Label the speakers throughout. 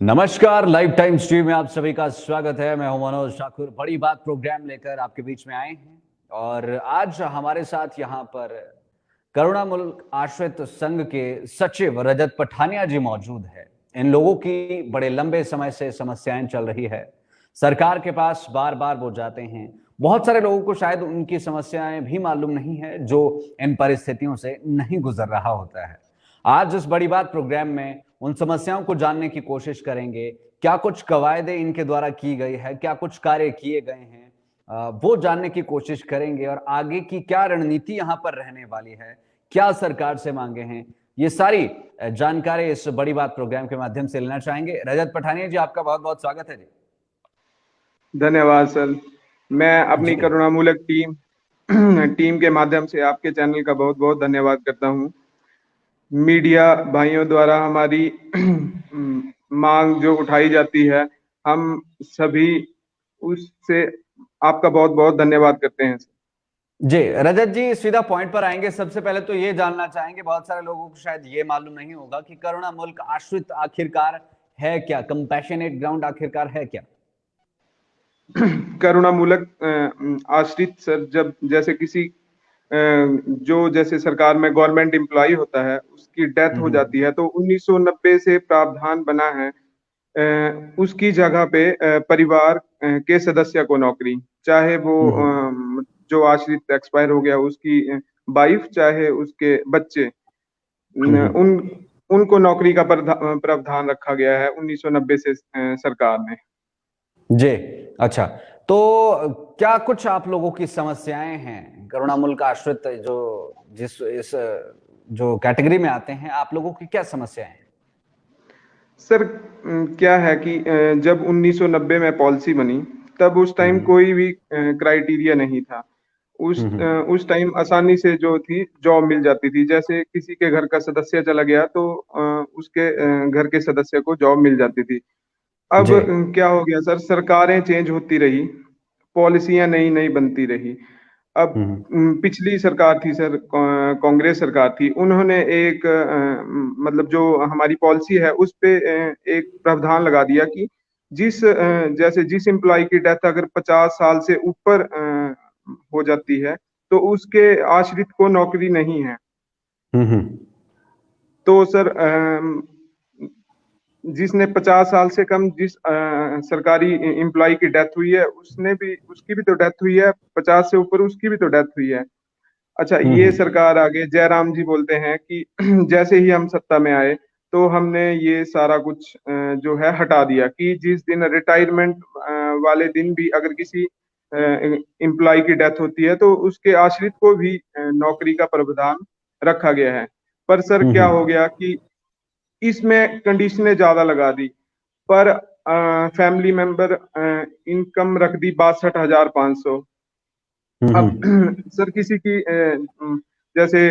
Speaker 1: नमस्कार, live time stream में आप सभी का स्वागत है। मैं हूं मनोज ठाकुर। बड़ी बात प्रोग्राम लेकर आपके बीच में आए हैं और आज हमारे साथ यहां पर करुणामूल आश्रित संघ के सचिव रजत पठानिया जी मौजूद है। इन लोगों की बड़े लंबे समय से समस्याएं चल रही है। सरकार के पास बार बार वो जाते हैं। बहुत सारे लोगों को शायद उनकी समस्याएं भी मालूम नहीं है जो इन परिस्थितियों से नहीं गुजर रहा होता है। आज इस बड़ी बात प्रोग्राम में उन समस्याओं को जानने की कोशिश करेंगे। क्या कुछ कवायदे इनके द्वारा की गई है, क्या कुछ कार्य किए गए हैं, वो जानने की कोशिश करेंगे और आगे की क्या रणनीति यहां पर रहने वाली है, क्या सरकार से मांगे हैं, ये सारी जानकारी इस बड़ी बात प्रोग्राम के माध्यम से लेना चाहेंगे। रजत पठानिया जी, आपका बहुत बहुत स्वागत है जी।
Speaker 2: धन्यवाद सर। मैं अपनी
Speaker 1: जी
Speaker 2: करुणामूलक टीम के माध्यम से आपके चैनल का बहुत बहुत धन्यवाद करता हूँ। मीडिया भाइयों द्वारा हमारी मांग जो उठाई जाती है, हम सभी उससे आपका बहुत बहुत धन्यवाद करते हैं।
Speaker 1: जी रजत जी, सीधा पॉइंट पर आएंगे। सबसे पहले तो ये जानना चाहेंगे, बहुत सारे लोगों को शायद ये मालूम नहीं होगा कि करुणा मुल्क आश्रित आखिरकार है क्या, कंपैशनेट ग्राउंड आखिरकार है क्या?
Speaker 2: करुणामूलक आश्रित सर, जब जैसे किसी जो जैसे सरकार में गवर्नमेंट एम्प्लॉय होता है, उसकी डेथ हो जाती है तो 1990 से प्रावधान बना है उसकी जगह पे परिवार के सदस्य को नौकरी, चाहे वो जो आश्रित एक्सपायर हो गया उसकी वाइफ, चाहे उसके बच्चे, उन उनको नौकरी का प्रावधान रखा गया है 1990 से सरकार ने।
Speaker 1: जी अच्छा, तो क्या कुछ आप लोगों की समस्याएं हैं करुणामूल का आश्रित जो जिस इस जो कैटेगरी में आते हैं, आप लोगों की क्या समस्याएं हैं?
Speaker 2: सर क्या है कि जब 1990 में पॉलिसी बनी, तब उस टाइम कोई भी क्राइटेरिया नहीं था। उस टाइम आसानी से जो थी जॉब मिल जाती थी। जैसे किसी के घर का सदस्य चला गया तो उसके घर के सदस्य को जॉब मिल जाती थी। अब
Speaker 1: जी
Speaker 2: क्या हो गया सर, सरकारें चेंज होती रही, पॉलिसियां नई नई बनती रही। अब पिछली सरकार थी सर, कांग्रेस सरकार थी, उन्होंने एक मतलब जो हमारी पॉलिसी है उस पे एक प्रावधान लगा दिया कि जैसे जिस एम्प्लॉय की डेथ अगर 50 साल से ऊपर हो जाती है तो उसके आश्रित को नौकरी नहीं है। तो सर जिसने 50 साल से कम जिस सरकारी एम्प्लॉय की डेथ हुई है, उसकी भी तो डेथ हुई है, 50 से ऊपर उसकी भी तो डेथ हुई है। अच्छा, ये सरकार आगे जयराम जी बोलते हैं कि जैसे ही हम सत्ता में आए तो हमने ये सारा कुछ जो है हटा दिया कि जिस दिन रिटायरमेंट वाले दिन भी अगर किसी एम्प्लॉय की डेथ होती है तो उसके आश्रित को भी नौकरी का प्रावधान रखा गया है। पर सर क्या हो गया कि इसमें कंडीशनें ज्यादा लगा दी, पर फैमिली मेंबर इनकम रख दी 62,500। अब सर किसी की जैसे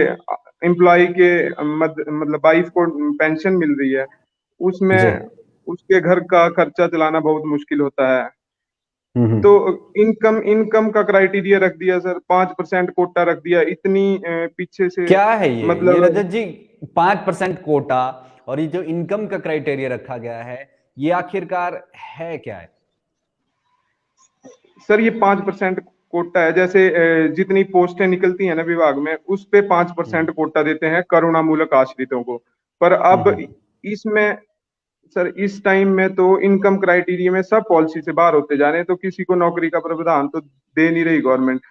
Speaker 2: एम्प्लॉय के मतलब वाइफ को पेंशन मिल रही है,
Speaker 1: जी
Speaker 2: उसमें उसके घर का खर्चा चलाना बहुत मुश्किल होता है। तो इनकम इनकम का क्राइटेरिया रख दिया सर, 5% कोटा रख दिया, इतनी पीछे से
Speaker 1: क्या है ये
Speaker 2: मतलब।
Speaker 1: रजत जी? 5% कोटा और ये जो इनकम का क्राइटेरिया रखा गया है, ये आखिरकार है क्या है?
Speaker 2: सर ये 5% कोटा है। जैसे जितनी पोस्टें निकलती हैं ना विभाग में, उस पे 5% कोटा देते हैं करुणामूलक आश्रितों को। पर अब इसमें सर इस टाइम में तो इनकम क्राइटेरिया में सब पॉलिसी से बाहर होते जा रहे हैं, तो किसी को नौकरी का प्रावधान तो दे नहीं रही गवर्नमेंट।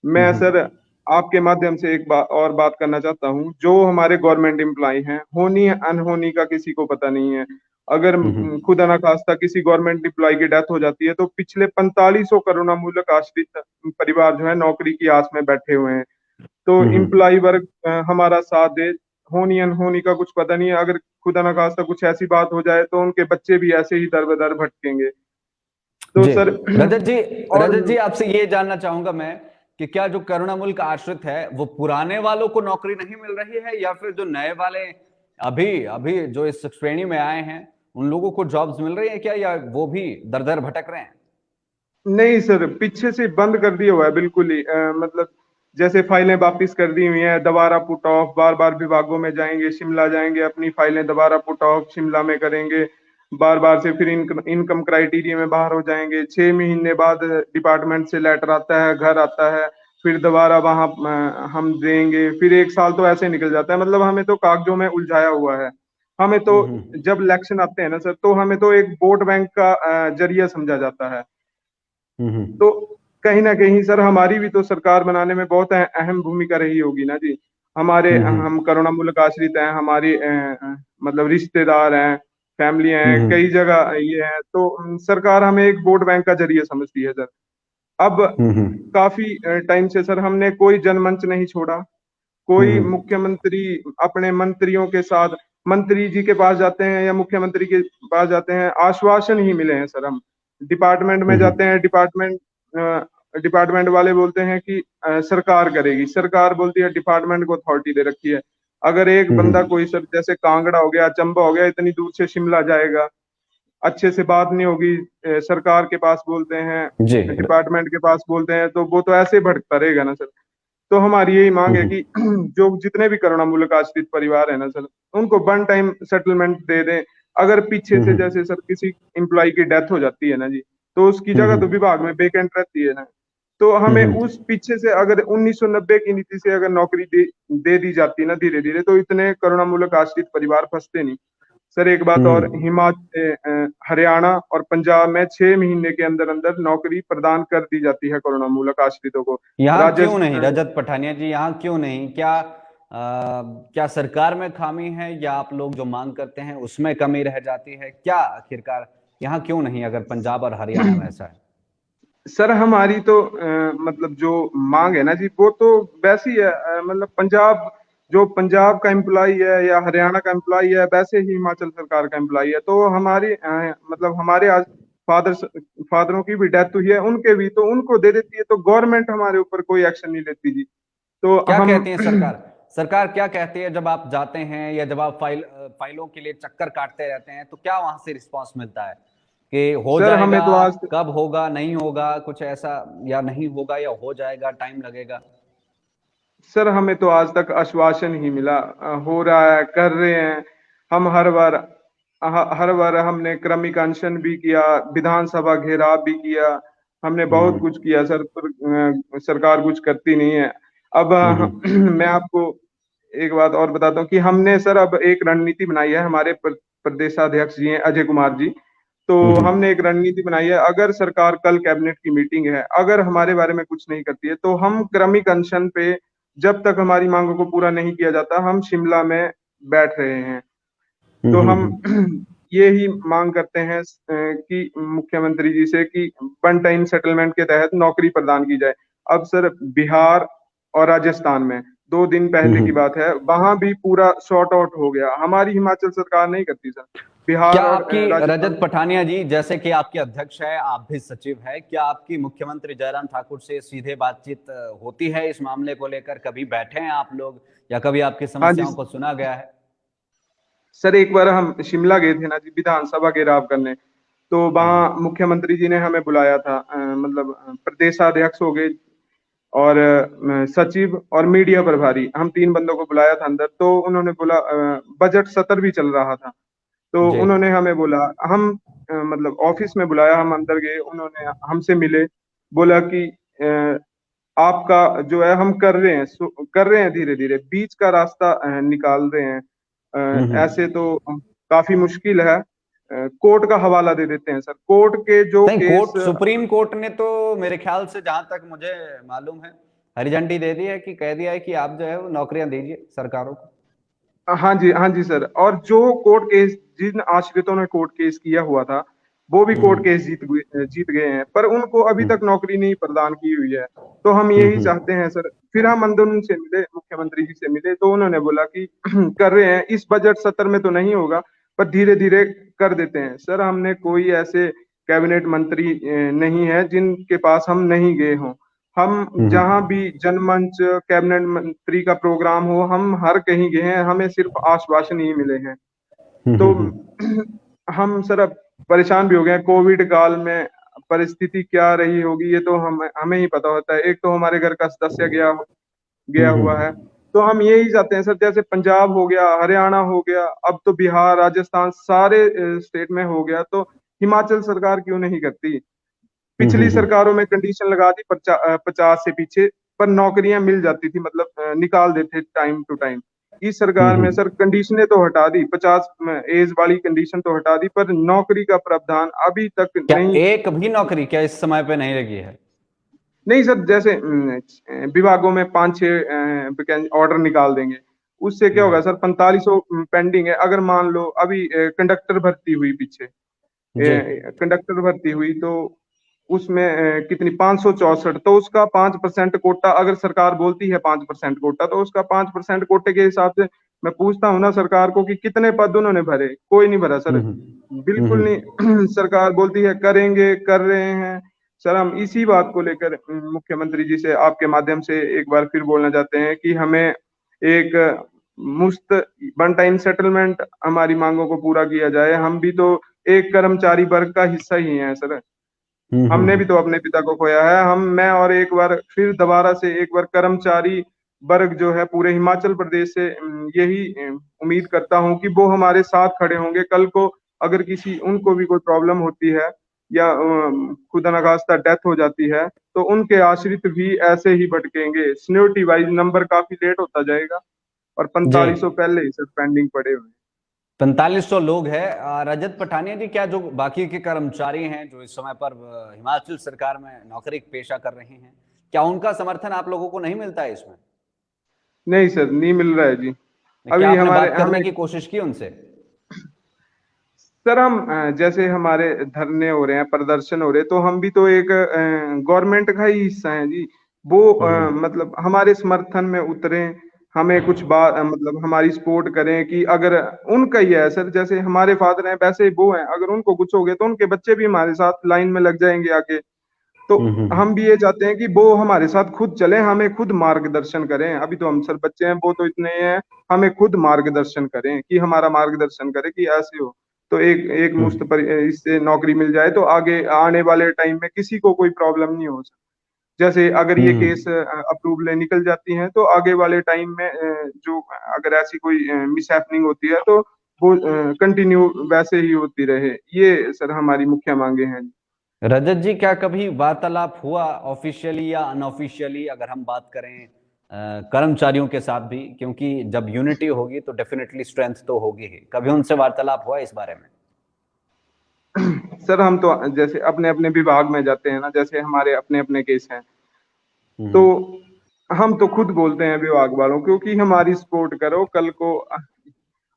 Speaker 2: मैं सर आपके माध्यम से एक और बात करना चाहता हूँ। जो हमारे गवर्नमेंट एम्प्लॉय हैं, होनी अनहोनी का किसी को पता नहीं है। अगर खुदा ना खास्ता किसी गवर्नमेंट एम्प्लॉय की डेथ हो जाती है तो पिछले 4500 करुणामूलक आश्रित परिवार जो है नौकरी की आस में बैठे हुए हैं। तो एम्प्लॉय वर्ग हमारा साथ दे, होनी अनहोनी का कुछ पता नहीं है। अगर खुदा ना खास्ता कुछ ऐसी बात हो जाए तो उनके बच्चे भी ऐसे ही दर बदर भटकेंगे। तो
Speaker 1: जी
Speaker 2: सर
Speaker 1: रजत जी,
Speaker 2: और
Speaker 1: रजत जी आपसे ये जानना चाहूंगा मैं कि क्या जो करुणामूल का आश्रित है वो पुराने वालों को नौकरी नहीं मिल रही है, या फिर जो नए वाले अभी अभी जो इस श्रेणी में आए हैं उन लोगों को जॉब्स मिल रही है क्या, या वो भी दर दर भटक रहे हैं?
Speaker 2: नहीं सर, पीछे से बंद कर दिया हुआ है बिल्कुल ही। मतलब जैसे फाइलें वापिस कर दी हुई हैं, दोबारा पुट ऑफ, बार बार विभागों में जाएंगे, शिमला जाएंगे, अपनी फाइलें दोबारा पुट ऑफ शिमला में करेंगे। बार बार से फिर इनकम क्राइटेरिया में बाहर हो जाएंगे। 6 महीने बाद डिपार्टमेंट से लेटर आता है, घर आता है, फिर दोबारा वहां हम देंगे, फिर 1 साल तो ऐसे निकल जाता है। मतलब हमें तो कागजों में उलझाया हुआ है। हमें तो जब इलेक्शन आते हैं ना सर, तो हमें तो एक वोट बैंक का जरिया समझा जाता है।
Speaker 1: हम्म
Speaker 2: तो कहीं ना कहीं सर हमारी भी तो सरकार बनाने में बहुत अहम भूमिका रही होगी ना जी। हमारे
Speaker 1: हम्म
Speaker 2: हम करुणामूलक आश्रित हैं, हमारी मतलब रिश्तेदार हैं, फैमिली हैं,
Speaker 1: हम्म
Speaker 2: कई जगह ये है, तो सरकार हमें एक वोट बैंक का जरिए समझती है सर। अब
Speaker 1: हम्म
Speaker 2: काफी टाइम से सर हमने कोई जनमंच नहीं छोड़ा। कोई
Speaker 1: हम्म
Speaker 2: मुख्यमंत्री अपने मंत्रियों के साथ, मंत्री जी के पास जाते हैं या मुख्यमंत्री के पास जाते हैं, आश्वासन ही मिले हैं सर। हम डिपार्टमेंट में
Speaker 1: हम्म
Speaker 2: जाते हैं, डिपार्टमेंट वाले बोलते हैं कि सरकार करेगी, सरकार बोलती है डिपार्टमेंट को अथॉरिटी दे रखी है। अगर एक बंदा
Speaker 1: हम्म
Speaker 2: कोई सर जैसे कांगड़ा हो गया, चंबा हो गया, इतनी दूर से शिमला जाएगा, अच्छे से बात नहीं होगी, सरकार के पास बोलते हैं,
Speaker 1: जी
Speaker 2: डिपार्टमेंट के पास बोलते हैं, तो वो तो ऐसे ही भटकता रहेगा ना सर। तो हमारी यही मांग है
Speaker 1: हम्म
Speaker 2: कि जो जितने भी करुणामूलक आश्रित परिवार है ना सर, उनको वन टाइम सेटलमेंट दे दें। अगर पीछे से
Speaker 1: हम्म
Speaker 2: जैसे सर किसी एम्प्लॉय की डेथ हो जाती है ना जी, तो उसकी जगह तो
Speaker 1: हम्म
Speaker 2: विभाग में वेकेंट रहती है ना, तो हमें
Speaker 1: हम्म
Speaker 2: उस पीछे से अगर 1990 की नीति से अगर नौकरी दे दी जाती ना धीरे धीरे, तो इतने करुणामूलक आश्रित परिवार फंसते नहीं। सर एक बात और,
Speaker 1: हम्म
Speaker 2: हरियाणा और पंजाब में 6 महीने के अंदर अंदर नौकरी प्रदान कर दी जाती है करुणामूलक आश्रितों को।
Speaker 1: यहाँ क्यों नहीं
Speaker 2: राजस्थान,
Speaker 1: रजत पठानिया जी, यहाँ क्यों नहीं? क्या क्या सरकार में खामी है, या आप लोग जो मांग करते हैं उसमें कमी रह जाती है क्या आखिरकार? यहाँ क्यों नहीं, अगर पंजाब और हरियाणा में ऐसा है?
Speaker 2: सर हमारी तो मतलब जो मांग है ना जी, वो तो वैसी है, मतलब पंजाब का एम्प्लॉय है या हरियाणा का एम्प्लॉय है, वैसे ही हिमाचल सरकार का एम्प्लॉय है। तो हमारी मतलब हमारे आज फादर फादरों की भी डेथ हुई है, उनके भी, तो उनको दे देती है, तो गवर्नमेंट हमारे ऊपर कोई एक्शन नहीं लेती जी। तो
Speaker 1: क्या
Speaker 2: हम
Speaker 1: कहती है सरकार? सरकार क्या कहती है जब आप जाते हैं, या जब आप फाइलों के लिए चक्कर काटते रहते हैं, तो क्या वहां से रिस्पांस मिलता है कि हो
Speaker 2: सर हमें
Speaker 1: जाएगा,
Speaker 2: तो आज,
Speaker 1: कब होगा, नहीं होगा, कुछ ऐसा, या नहीं होगा, या हो जाएगा, टाइम लगेगा?
Speaker 2: सर हमें तो आज तक आश्वासन ही मिला, हो रहा है, कर रहे हैं। हम हर बार हमने क्रमिक अनशन भी किया, विधानसभा घेराव भी किया, हमने बहुत कुछ
Speaker 1: हम्म
Speaker 2: किया सर, पर सरकार कुछ करती नहीं है। अब
Speaker 1: हम्म
Speaker 2: मैं आपको एक बात और बताता हूँ कि हमने सर अब एक रणनीति बनाई है, हमारे प्रदेशाध्यक्ष जी हैं अजय कुमार जी। तो
Speaker 1: हम्म
Speaker 2: हमने एक रणनीति बनाई है, अगर सरकार कल कैबिनेट की मीटिंग है, अगर हमारे बारे में कुछ नहीं करती है, तो हम क्रमिक अनशन पे, जब तक हमारी मांगों को पूरा नहीं किया जाता, हम शिमला में बैठ रहे हैं। तो हम
Speaker 1: हम्म
Speaker 2: ये ही मांग करते हैं कि मुख्यमंत्री जी से कि वन टाइम सेटलमेंट के तहत नौकरी प्रदान की जाए। अब सर बिहार और राजस्थान में 2 दिन पहले की
Speaker 1: हम्म
Speaker 2: बात है, वहां भी पूरा सॉर्ट आउट हो गया, हमारी हिमाचल सरकार नहीं करती सर। बिहार
Speaker 1: क्या
Speaker 2: और
Speaker 1: आपकी,
Speaker 2: राजस्थान।
Speaker 1: रजत पठानिया जी, जैसे कि आपके अध्यक्ष है, आप भी सचिव है, क्या आपकी मुख्यमंत्री जयराम ठाकुर से सीधे बातचीत होती है इस मामले को लेकर? कभी बैठे हैं आप लोग, या कभी आपकी
Speaker 2: हाँ जी
Speaker 1: समस्याओं को सुना गया है?
Speaker 2: सर, एक बार हम शिमला गए थे ना जी, विधानसभा घेराव करने। तो वहाँ मुख्यमंत्री जी ने हमें बुलाया था, मतलब प्रदेशाध्यक्ष हो गए और सचिव और मीडिया प्रभारी, हम 3 बंदों को बुलाया था अंदर। तो उन्होंने बोला, बजट सत्र भी चल रहा था, तो
Speaker 1: जी
Speaker 2: उन्होंने हमें बोला, हम मतलब ऑफिस में बुलाया, हम अंदर गए, उन्होंने हमसे मिले, बोला कि आपका जो है हम कर रहे हैं, कर रहे हैं, धीरे धीरे बीच का रास्ता निकाल रहे हैं। ऐसे
Speaker 1: हम्म।
Speaker 2: तो काफी मुश्किल है, कोर्ट का हवाला दे देते हैं सर, कोर्ट के जो
Speaker 1: नहीं,
Speaker 2: केस।
Speaker 1: कोर्ट, सुप्रीम कोर्ट ने तो मेरे ख्याल से, जहां तक मुझे मालूम है, हरी झंडी दे दी है, कि कह दिया है कि आप जो है वो नौकरियां दीजिए सरकारों को।
Speaker 2: हाँ जी सर, और जो कोर्ट केस, जिन आश्रितों ने कोर्ट केस किया हुआ था, वो भी कोर्ट
Speaker 1: हम्म
Speaker 2: केस जीत गए हैं, पर उनको अभी तक
Speaker 1: हम्म
Speaker 2: नौकरी नहीं प्रदान की हुई है। तो हम यही
Speaker 1: हम्म
Speaker 2: चाहते हैं सर। फिर हम अंदर उनसे मिले, मुख्यमंत्री जी से मिले, तो उन्होंने बोला कि कर रहे हैं, इस बजट सत्र में तो नहीं होगा, पर धीरे धीरे कर देते हैं। सर हमने कोई ऐसे कैबिनेट मंत्री नहीं है जिनके पास हम नहीं गए हों। हम जहां
Speaker 1: हम्म
Speaker 2: भी जनमंच, कैबिनेट मंत्री का प्रोग्राम हो, हम हर कहीं गए हैं, हमें सिर्फ आश्वासन ही मिले हैं। तो
Speaker 1: हम्म
Speaker 2: हम सर अब परेशान भी हो गए हैं। कोविड काल में परिस्थिति क्या रही होगी, ये तो हम हमें ही पता होता है। एक तो हमारे घर का सदस्य गया गया हुआ है,
Speaker 1: हम्म
Speaker 2: तो हम यही चाहते हैं सर, जैसे पंजाब हो गया, हरियाणा हो गया, अब तो बिहार, राजस्थान, सारे स्टेट में हो गया, तो हिमाचल सरकार क्यों नहीं करती? पिछली
Speaker 1: हम्म।
Speaker 2: सरकारों में कंडीशन लगा दी 50 से पीछे, पर नौकरियां मिल जाती थी, मतलब निकाल देते टाइम टू टाइम। इस सरकार में
Speaker 1: हम्म।
Speaker 2: सर कंडीशनें तो हटा दी, 50 एज वाली कंडीशन तो हटा दी, पर नौकरी का प्रावधान अभी तक
Speaker 1: क्या
Speaker 2: नहीं।
Speaker 1: एक भी नौकरी क्या इस समय पे नहीं लगी है?
Speaker 2: नहीं सर, जैसे विभागों में 5-6 ऑर्डर निकाल देंगे, उससे क्या होगा
Speaker 1: हम्म।
Speaker 2: सर? 4500 पेंडिंग है। अगर मान लो अभी कंडक्टर भर्ती हुई पीछे,
Speaker 1: जी।
Speaker 2: कंडक्टर भर्ती हुई, तो उसमें कितनी 564, तो उसका 5% कोटा, अगर सरकार बोलती है 5% कोटा, तो उसका 5% कोटे के हिसाब से मैं पूछता हूँ ना सरकार को कि कितने पद उन्होंने भरे? कोई नहीं भरा सर,
Speaker 1: हम्म।
Speaker 2: बिल्कुल नहीं। सरकार बोलती है करेंगे, कर रहे हैं। सर हम इसी बात को लेकर मुख्यमंत्री जी से आपके माध्यम से एक बार फिर बोलना चाहते हैं कि हमें एक मुफ्त वन टाइम सेटलमेंट, हमारी मांगों को पूरा किया जाए। हम भी तो एक कर्मचारी वर्ग का हिस्सा ही है सर, हमने भी तो अपने पिता को खोया है। मैं और एक बार फिर दोबारा से एक बार कर्मचारी वर्ग जो है पूरे हिमाचल प्रदेश से यही उम्मीद करता हूं कि वो हमारे साथ खड़े होंगे। कल को अगर किसी उनको भी कोई प्रॉब्लम होती है, या खुदा न खास्ता डेथ हो जाती है, तो उनके आश्रित भी ऐसे ही भटकेंगे। सीनियोरिटी वाइज नंबर काफी लेट होता जाएगा, और
Speaker 1: जी।
Speaker 2: 4500 पहले ही सर पेंडिंग पड़े हुए हैं।
Speaker 1: 4500 लोग हैं। रजत पठानिया जी, क्या जो बाकी के कर्मचारी हैं जो इस समय पर हिमाचल सरकार में नौकरी पेशा कर रहे हैं, क्या उनका समर्थन आप लोगों को नहीं मिलता है इसमें?
Speaker 2: नहीं सर, नहीं मिल रहा है जी।
Speaker 1: क्या
Speaker 2: अभी
Speaker 1: आपने
Speaker 2: हमारे
Speaker 1: बात
Speaker 2: हमें
Speaker 1: करने की कोशिश की उनसे?
Speaker 2: सर, हम जैसे हमारे धरने हो रहे हैं, प्रदर्शन हो रहे हैं, तो हम भी तो एक गवर्नमेंट का ही हिस्सा है जी। वो
Speaker 1: हम्म।
Speaker 2: मतलब हमारे समर्थन में उतरे, हमें कुछ बात मतलब हमारी सपोर्ट करें कि अगर उनका ही है सर, जैसे हमारे फादर हैं वैसे ही वो हैं, अगर उनको कुछ हो गया तो उनके बच्चे भी हमारे साथ लाइन में लग जाएंगे आगे। तो हम भी ये चाहते हैं कि वो हमारे साथ खुद चलें, हमें खुद मार्गदर्शन करें। अभी तो हम सर बच्चे हैं, वो तो इतने ही हैं। हमें खुद मार्गदर्शन करें, कि हमारा मार्गदर्शन करें कि ऐसे हो, तो एक एक मुश्त
Speaker 1: हम्म।
Speaker 2: पर इससे नौकरी मिल जाए, तो आगे आने वाले टाइम में किसी को कोई प्रॉब्लम नहीं हो। जैसे अगर ये केस
Speaker 1: हम्म।
Speaker 2: अप्रूवल निकल जाती हैं, तो आगे वाले टाइम में जो अगर ऐसी कोई मिस हैपनिंग होती है, तो वो कंटिन्यू वैसे ही होती रहे। ये सर हमारी मुख्य मांगे हैं।
Speaker 1: रजत जी, क्या कभी वार्तालाप हुआ ऑफिशियली या अनऑफिशियली, अगर हम बात करें कर्मचारियों के साथ भी? क्योंकि जब यूनिटी होगी तो डेफिनेटली स्ट्रेंथ तो होगी ही। कभी उनसे वार्तालाप हुआ इस बारे में?
Speaker 2: सर हम तो जैसे अपने अपने विभाग में जाते हैं ना, जैसे हमारे अपने अपने केस हैं, तो
Speaker 1: हम्म।
Speaker 2: हम तो खुद बोलते हैं विभाग वालों को कि हमारी सपोर्ट करो। कल को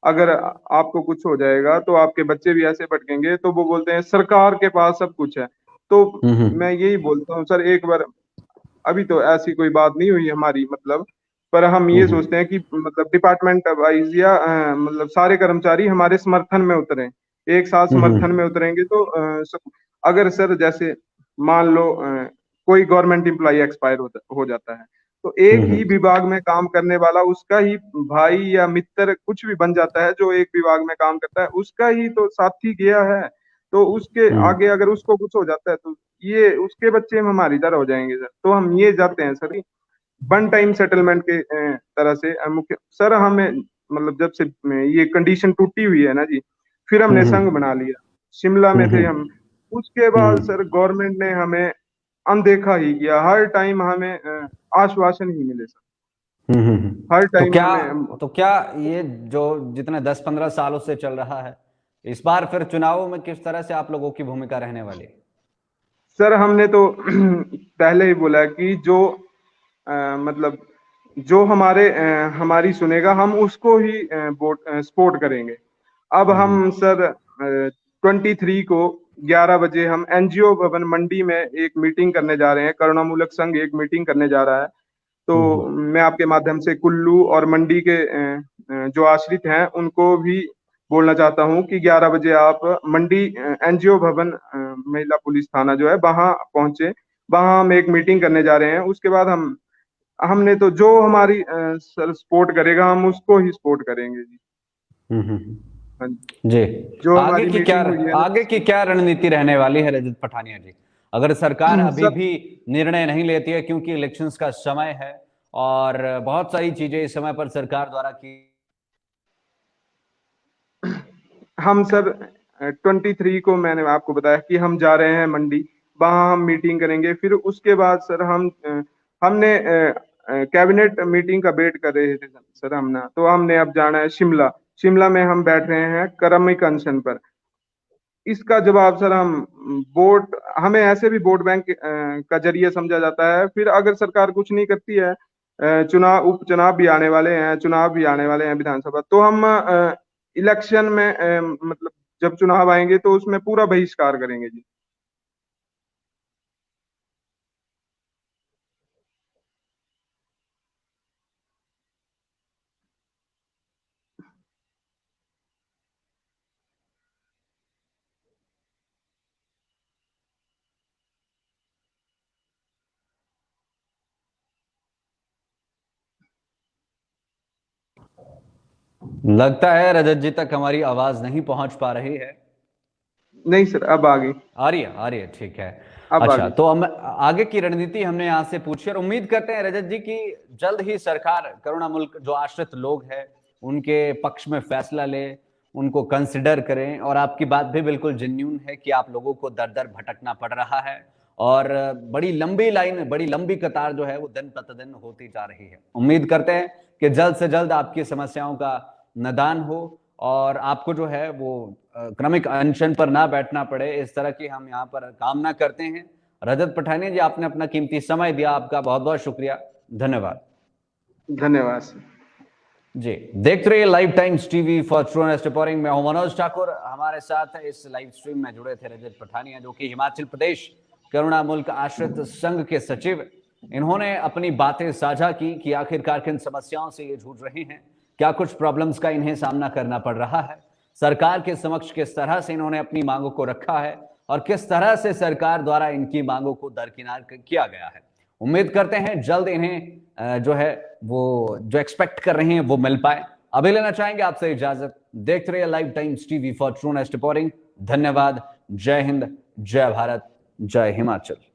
Speaker 2: अगर आपको कुछ हो जाएगा, तो आपके बच्चे भी ऐसे भटकेंगे। तो वो बोलते हैं सरकार के पास सब कुछ है। तो मैं यही बोलता हूँ सर, एक बार, अभी तो ऐसी कोई बात नहीं हुई हमारी, मतलब, पर हम ये
Speaker 1: हम्म।
Speaker 2: सोचते हैं कि मतलब डिपार्टमेंट वाइज या मतलब सारे कर्मचारी हमारे समर्थन में उतरे, एक साथ समर्थन
Speaker 1: हम्म।
Speaker 2: में उतरेंगे, तो अगर सर जैसे मान लो कोई गवर्नमेंट एम्प्लॉय एक्सपायर हो जाता है, तो एक ही
Speaker 1: हम्म।
Speaker 2: विभाग में काम करने वाला उसका ही भाई या मित्र कुछ भी बन जाता है, जो एक विभाग में काम करता है, उसका ही तो साथी गया है। तो उसके आगे
Speaker 1: हम्म।
Speaker 2: अगर उसको कुछ हो जाता है, तो ये उसके बच्चे हमारी तरह हो जाएंगे सर। तो हम ये चाहते हैं सर, वन टाइम सेटलमेंट के तरह से मुख्य सर हमें, मतलब जब से ये कंडीशन टूटी हुई है ना जी, फिर हमने संघ
Speaker 1: हम्म।
Speaker 2: बना लिया। शिमला में थे हम, उसके बाद सर गवर्नमेंट ने हमें अनदेखा ही किया। हर टाइम हमें आश्वासन ही मिले सर, हर
Speaker 1: तो
Speaker 2: टाइम
Speaker 1: क्या
Speaker 2: हमें।
Speaker 1: तो क्या ये जो जितने 10-15 सालों से चल रहा है, इस बार फिर चुनावों में किस तरह से आप लोगों की भूमिका रहने वाली है?
Speaker 2: सर हमने तो पहले ही बोला कि जो मतलब जो हमारी सुनेगा, हम उसको ही वोट सपोर्ट करेंगे। अब
Speaker 1: हम्म।
Speaker 2: हम सर 23 को 11 बजे हम एनजीओ भवन मंडी में एक मीटिंग करने जा रहे हैं। करुणामूलक संघ एक मीटिंग करने जा रहा है। तो
Speaker 1: हम्म।
Speaker 2: मैं आपके माध्यम से कुल्लू और मंडी के जो आश्रित हैं उनको भी बोलना चाहता हूँ कि 11 बजे आप मंडी एनजीओ भवन महिला पुलिस थाना जो है वहां पहुंचे। वहां हम एक मीटिंग करने जा रहे हैं। उसके बाद हमने तो जो हमारी सर सपोर्ट करेगा, हम उसको ही सपोर्ट करेंगे जी। हाँ जी।
Speaker 1: जी।
Speaker 2: जो
Speaker 1: आगे
Speaker 2: हमारी
Speaker 1: की क्या
Speaker 2: मीटिंग हुई है ना
Speaker 1: आगे की क्या रणनीति रहने वाली है रजत पठानिया जी? अगर सरकार अभी
Speaker 2: सर,
Speaker 1: भी निर्णय नहीं लेती है, क्योंकि इलेक्शंस का समय है और बहुत सारी चीजें इस समय पर सरकार द्वारा की।
Speaker 2: हम सर 23 को मैंने आपको बताया कि हम जा रहे हैं मंडी, वहां हम मीटिंग करेंगे। फिर उसके बाद सर हमने कैबिनेट मीटिंग का वेट कर रहे थे सर हम ना, तो हमने अब जाना है शिमला। शिमला में हम बैठ रहे हैं क्रमिक अनशन पर। इसका जवाब सर वोट, हमें ऐसे भी वोट बैंक का जरिए समझा जाता है। फिर अगर सरकार कुछ नहीं करती है, उपचुनाव भी आने वाले हैं, चुनाव भी आने वाले हैं विधानसभा, तो हम इलेक्शन में मतलब जब चुनाव आएंगे तो उसमें पूरा बहिष्कार करेंगे जी।
Speaker 1: लगता है रजत जी तक हमारी आवाज नहीं पहुंच पा रही है।
Speaker 2: नहीं सर, अब आ गई।
Speaker 1: आ रही है, ठीक है।
Speaker 2: अब आ
Speaker 1: अच्छा,
Speaker 2: गई।
Speaker 1: तो हम आगे की रणनीति हमने यहाँ से पूछी और उम्मीद करते हैं रजत जी की जल्द ही सरकार करुणा मुल्क जो आश्रित लोग हैं उनके पक्ष में फैसला ले, उनको कंसिडर करें। और आपकी बात भी बिल्कुल जेन्युइन है कि आप लोगों को दर दर भटकना पड़ रहा है और बड़ी लंबी लाइन, बड़ी लंबी कतार जो है वो दिन प्रतिदिन होती जा रही है। उम्मीद करते हैं कि जल्द से जल्द आपकी समस्याओं का निदान हो और आपको जो है वो क्रमिक अनशन पर ना बैठना पड़े, इस तरह की हम यहाँ पर कामना करते हैं। रजत पठानिया जी, आपने अपना कीमती समय दिया, आपका बहुत बहुत शुक्रिया, धन्यवाद।
Speaker 2: धन्यवाद सर।
Speaker 1: जी, देखते रहिए live times TV for true and reporting. मैं हूं मनोज ठाकुर, हमारे साथ इस लाइव स्ट्रीम में जुड़े थे रजत पठानिया, जो कि हिमाचल प्रदेश करुणा मुल्क आश्रित संघ के सचिव। इन्होंने अपनी बातें साझा की कि आखिरकार किन समस्याओं से ये जूझ रहे हैं, क्या कुछ प्रॉब्लम्स का इन्हें सामना करना पड़ रहा है, सरकार के समक्ष किस तरह से इन्होंने अपनी मांगों को रखा है और किस तरह से सरकार द्वारा इनकी मांगों को दरकिनार किया गया है। उम्मीद करते हैं जल्द इन्हें जो है वो जो एक्सपेक्ट कर रहे हैं वो मिल पाए। अभी लेना चाहेंगे आपसे इजाजत। देखते रहिए live times TV for true and reporting. धन्यवाद। जय हिंद, जय भारत, जय हिमाचल।